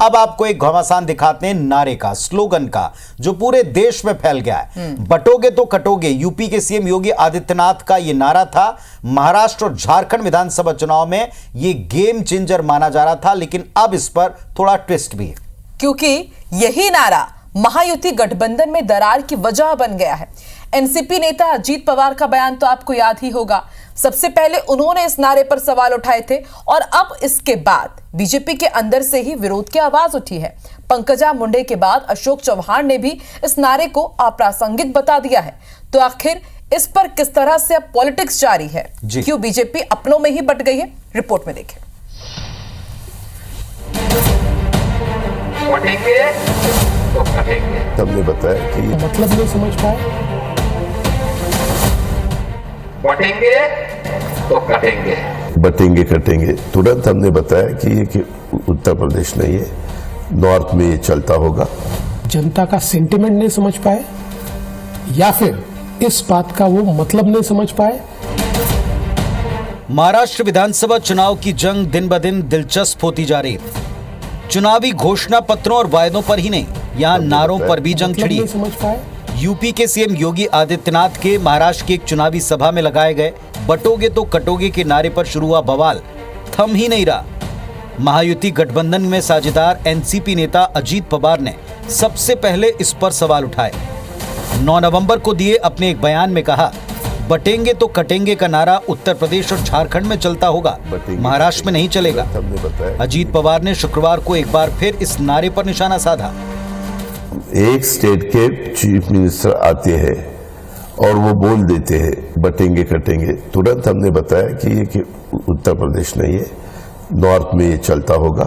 अब आपको एक घमासान दिखाते हैं नारे का, स्लोगन का, जो पूरे देश में फैल गया है। बटोगे तो कटोगे, यूपी के सीएम योगी आदित्यनाथ का यह नारा था। महाराष्ट्र और झारखंड विधानसभा चुनाव में यह गेम चेंजर माना जा रहा था, लेकिन अब इस पर थोड़ा ट्विस्ट भी है, क्योंकि यही नारा महायुति गठबंधन में दरार की वजह बन गया है। एनसीपी नेता अजीत पवार का बयान तो आपको याद ही होगा। सबसे पहले उन्होंने इस नारे पर सवाल उठाए थे और अब इसके बाद बीजेपी के अंदर से ही विरोध की आवाज उठी है। पंकजा मुंडे के बाद अशोक चव्हाण ने भी इस नारे को अप्रासंगिक बता दिया है। तो आखिर इस पर किस तरह से अब पॉलिटिक्स जारी है, क्यों बीजेपी अपनों में ही बट गई है, रिपोर्ट में देखें। हमने बताया कि मतलब नहीं समझ पाए, बटेंगे तो कटेंगे, बटेंगे कटेंगे। तुरंत हमने बताया कि ये कि उत्तर प्रदेश नहीं है, नॉर्थ में ये चलता होगा। जनता का सेंटिमेंट नहीं समझ पाए या फिर इस बात का वो मतलब नहीं समझ पाए। महाराष्ट्र विधानसभा चुनाव की जंग दिन ब दिन दिलचस्प होती जा रही है। चुनावी घोषणा पत्रों और वायदों पर ही नहीं, यहाँ नारों पर भी जंग छिड़ी। समझ पाए। यूपी के सीएम योगी आदित्यनाथ के महाराष्ट्र की एक चुनावी सभा में लगाए गए बटोगे तो कटोगे के नारे पर शुरू हुआ बवाल थम ही नहीं रहा। महायुति गठबंधन में साझेदार एनसीपी नेता अजीत पवार ने सबसे पहले इस पर सवाल उठाए। 9 नवंबर को दिए अपने एक बयान में कहा, बटेंगे तो कटेंगे का नारा उत्तर प्रदेश और झारखंड में चलता होगा, महाराष्ट्र में नहीं चलेगा। अजीत पवार ने शुक्रवार को एक बार फिर इस नारे पर निशाना साधा। एक स्टेट के चीफ मिनिस्टर आते हैं और वो बोल देते हैं बटेंगे कटेंगे। तुरंत हमने बताया कि ये कि उत्तर प्रदेश नहीं है, नॉर्थ में ये चलता होगा।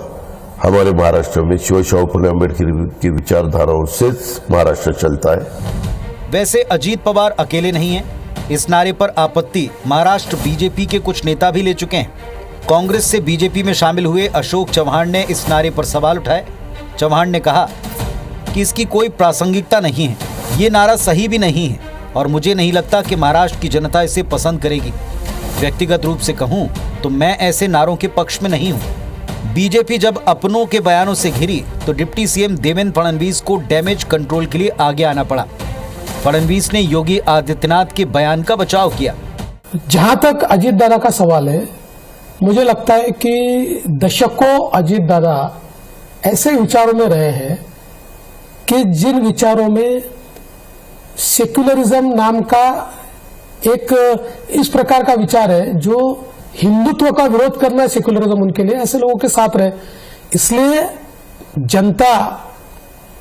हमारे महाराष्ट्र में शिवशाहू फुले अम्बेडकर की विचारधाराओं से महाराष्ट्र चलता है। वैसे अजीत पवार अकेले नहीं हैं। इस नारे पर आपत्ति महाराष्ट्र बीजेपी के कुछ नेता भी ले चुके हैं। कांग्रेस से बीजेपी में शामिल हुए अशोक चव्हाण ने इस नारे पर सवाल उठाए। चव्हाण ने कहा कि इसकी कोई प्रासंगिकता नहीं है, ये नारा सही भी नहीं है और मुझे नहीं लगता कि महाराष्ट्र की जनता इसे पसंद करेगी। व्यक्तिगत रूप से कहूं तो मैं ऐसे नारों के पक्ष में नहीं हूं। बीजेपी जब अपनों के बयानों से घिरी तो डिप्टी सीएम देवेंद्र फडणवीस को डैमेज कंट्रोल के लिए आगे आना पड़ा। फडणवीस ने योगी आदित्यनाथ के बयान का बचाव किया। जहां तक अजीत दादा का सवाल है, मुझे लगता है कि दशकों अजीत दादा ऐसे विचारों में रहे हैं कि जिन विचारों में सेक्युलरिज्म नाम का एक इस प्रकार का विचार है जो हिंदुत्व का विरोध करना है, सेक्युलरिज्म उनके लिए, ऐसे लोगों के साथ रहे। इसलिए जनता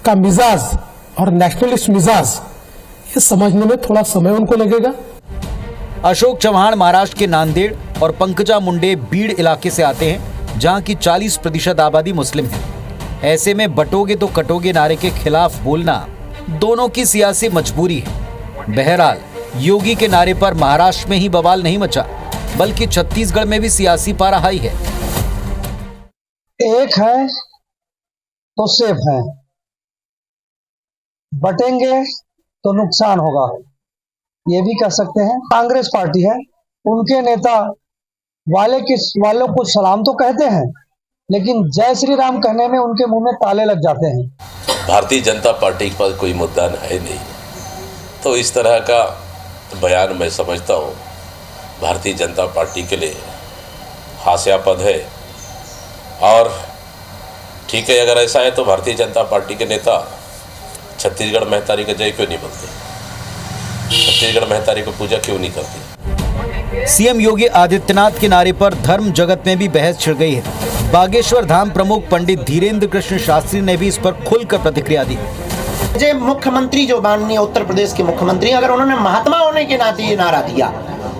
का मिजाज और नेशनलिस्ट मिजाज ये समझने में थोड़ा समय उनको लगेगा। अशोक चव्हाण महाराष्ट्र के नांदेड़ और पंकजा मुंडे बीड़ इलाके से आते हैं, जहां की 40% आबादी मुस्लिम है। ऐसे में बटोगे तो कटोगे नारे के खिलाफ बोलना दोनों की सियासी मजबूरी है। बहरहाल योगी के नारे पर महाराष्ट्र में ही बवाल नहीं मचा, बल्कि छत्तीसगढ़ में भी सियासी पारा हाई है। एक है तो सेफ है, बटेंगे तो नुकसान होगा, ये भी कह सकते हैं। कांग्रेस पार्टी है, उनके नेता वालों को सलाम तो कहते हैं, लेकिन जय श्री राम कहने में उनके मुंह में ताले लग जाते हैं। भारतीय जनता पार्टी के पास कोई मुद्दा है नहीं, तो इस तरह का बयान मैं समझता हूँ भारतीय जनता पार्टी के लिए हास्यास्पद है। और ठीक है, अगर ऐसा है तो भारतीय जनता पार्टी के नेता छत्तीसगढ़ महतारी का जय क्यों नहीं बोलते, छत्तीसगढ़ महतारी को पूजा क्यों नहीं करते। सीएम योगी आदित्यनाथ के नारे पर धर्म जगत में भी बहस छिड़ गई है। बागेश्वर धाम प्रमुख पंडित धीरेन्द्र कृष्ण शास्त्री ने भी इस पर खुलकर प्रतिक्रिया दी। मुख्यमंत्री जो माननीय उत्तर प्रदेश के मुख्यमंत्री, अगर उन्होंने महात्मा होने के नाते ये नारा दिया,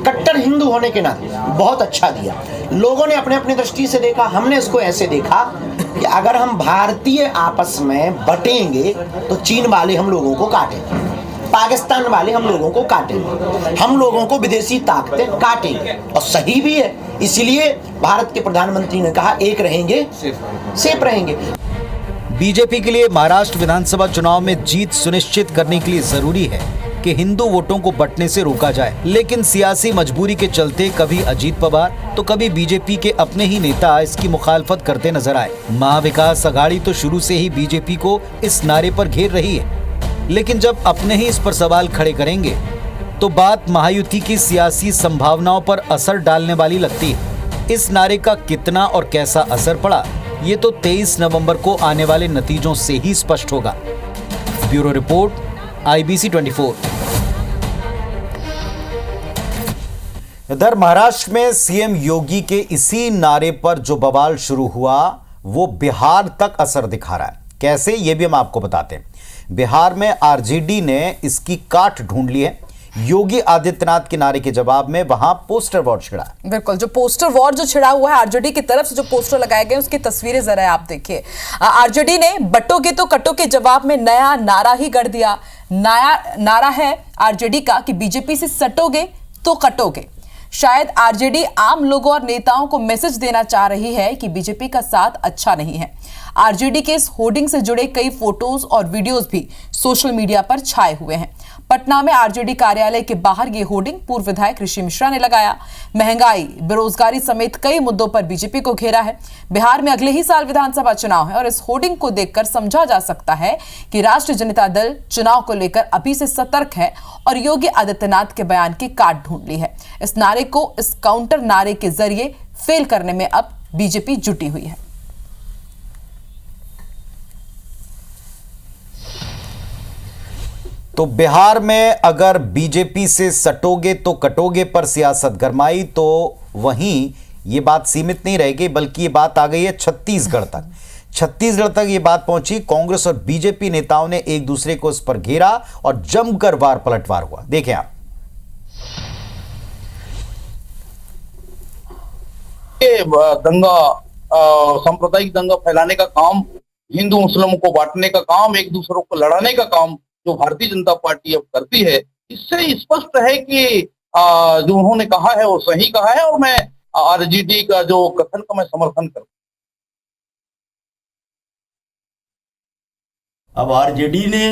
कट्टर हिंदू होने के नाते बहुत अच्छा दिया। लोगों ने अपने अपनी दृष्टि से देखा, हमने इसको ऐसे देखा कि अगर हम भारतीय आपस में बटेंगे तो चीन वाले हम लोगों को काटेंगे, पाकिस्तान वाले हम लोगों को काटेंगे, हम लोगों को विदेशी ताकतें काटेंगे। और सही भी है, इसीलिए भारत के प्रधानमंत्री ने कहा एक रहेंगे सेफ रहेंगे। बीजेपी के लिए महाराष्ट्र विधानसभा चुनाव में जीत सुनिश्चित करने के लिए जरूरी है कि हिंदू वोटों को बंटने से रोका जाए, लेकिन सियासी मजबूरी के चलते कभी अजीत पवार तो कभी बीजेपी के अपने ही नेता इसकी मुखालफत करते नजर आए। महाविकास अघाड़ी तो शुरू से ही बीजेपी को इस नारे पर घेर रही है, लेकिन जब अपने ही इस पर सवाल खड़े करेंगे तो बात महायुति की सियासी संभावनाओं पर असर डालने वाली लगती है। इस नारे का कितना और कैसा असर पड़ा, ये तो 23 नवंबर को आने वाले नतीजों से ही स्पष्ट होगा। Bureau report, IBC 24। इधर महाराष्ट्र में सीएम योगी के इसी नारे पर जो बवाल शुरू हुआ वो बिहार तक असर दिखा रहा है। कैसे, ये भी हम आपको बताते हैं। बिहार में आरजेडी ने इसकी काट ढूंढ ली है। योगी आदित्यनाथ के नारे के जवाब में वहां पोस्टर वॉर छिड़ा। बिल्कुल, जो पोस्टर वॉर जो छिड़ा हुआ है आरजेडी की तरफ से, जो पोस्टर लगाए गए उसकी तस्वीरें जरा आप देखिए। आरजेडी ने बटोगे तो कटो के जवाब में नया नारा ही गढ़ दिया। नया नारा है आरजेडी का कि बीजेपी से सटोगे तो कटोगे। शायद आरजेडी आम लोगों और नेताओं को मैसेज देना चाह रही है कि बीजेपी का साथ अच्छा नहीं है। आरजेडी के इस होर्डिंग से जुड़े कई फोटोज और वीडियोस भी सोशल मीडिया पर छाए हुए हैं। पटना में आरजेडी कार्यालय के बाहर ये होर्डिंग पूर्व विधायक ऋषि मिश्रा ने लगाया। महंगाई, बेरोजगारी समेत कई मुद्दों पर बीजेपी को घेरा है। बिहार में अगले ही साल विधानसभा चुनाव है और इस होर्डिंग को देखकर समझा जा सकता है कि राष्ट्रीय जनता दल चुनाव को लेकर अभी से सतर्क है और योगी आदित्यनाथ के बयान की काट ढूंढ ली है। इस नारे को इस काउंटर नारे के जरिए फेल करने में अब बीजेपी जुटी हुई है। तो बिहार में अगर बीजेपी से सटोगे तो कटोगे पर सियासत गरमाई, तो वहीं ये बात सीमित नहीं रहेगी, बल्कि ये बात आ गई है छत्तीसगढ़ तक। छत्तीसगढ़ तक ये बात पहुंची। कांग्रेस और बीजेपी नेताओं ने एक दूसरे को इस पर घेरा और जमकर वार पलटवार हुआ। देखें आप। दंगा, सांप्रदायिक दंगा फैलाने का काम, हिंदू मुस्लिमों को बांटने का काम, एक दूसरों को लड़ाने का काम जो भारतीय जनता पार्टी अब करती है, इससे स्पष्ट है कि जो उन्होंने कहा है वो सही कहा है और मैं आरजेडी का जो कथन का मैं समर्थन करता हूं। अब आरजेडी ने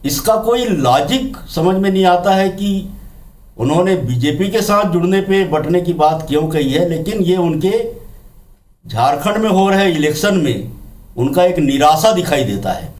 इसका कोई लॉजिक समझ में नहीं आता है कि उन्होंने बीजेपी के साथ जुड़ने पे बंटने की बात क्यों कही है, लेकिन ये उनके झारखंड में हो रहे इलेक्शन में उनका एक निराशा दिखाई देता है।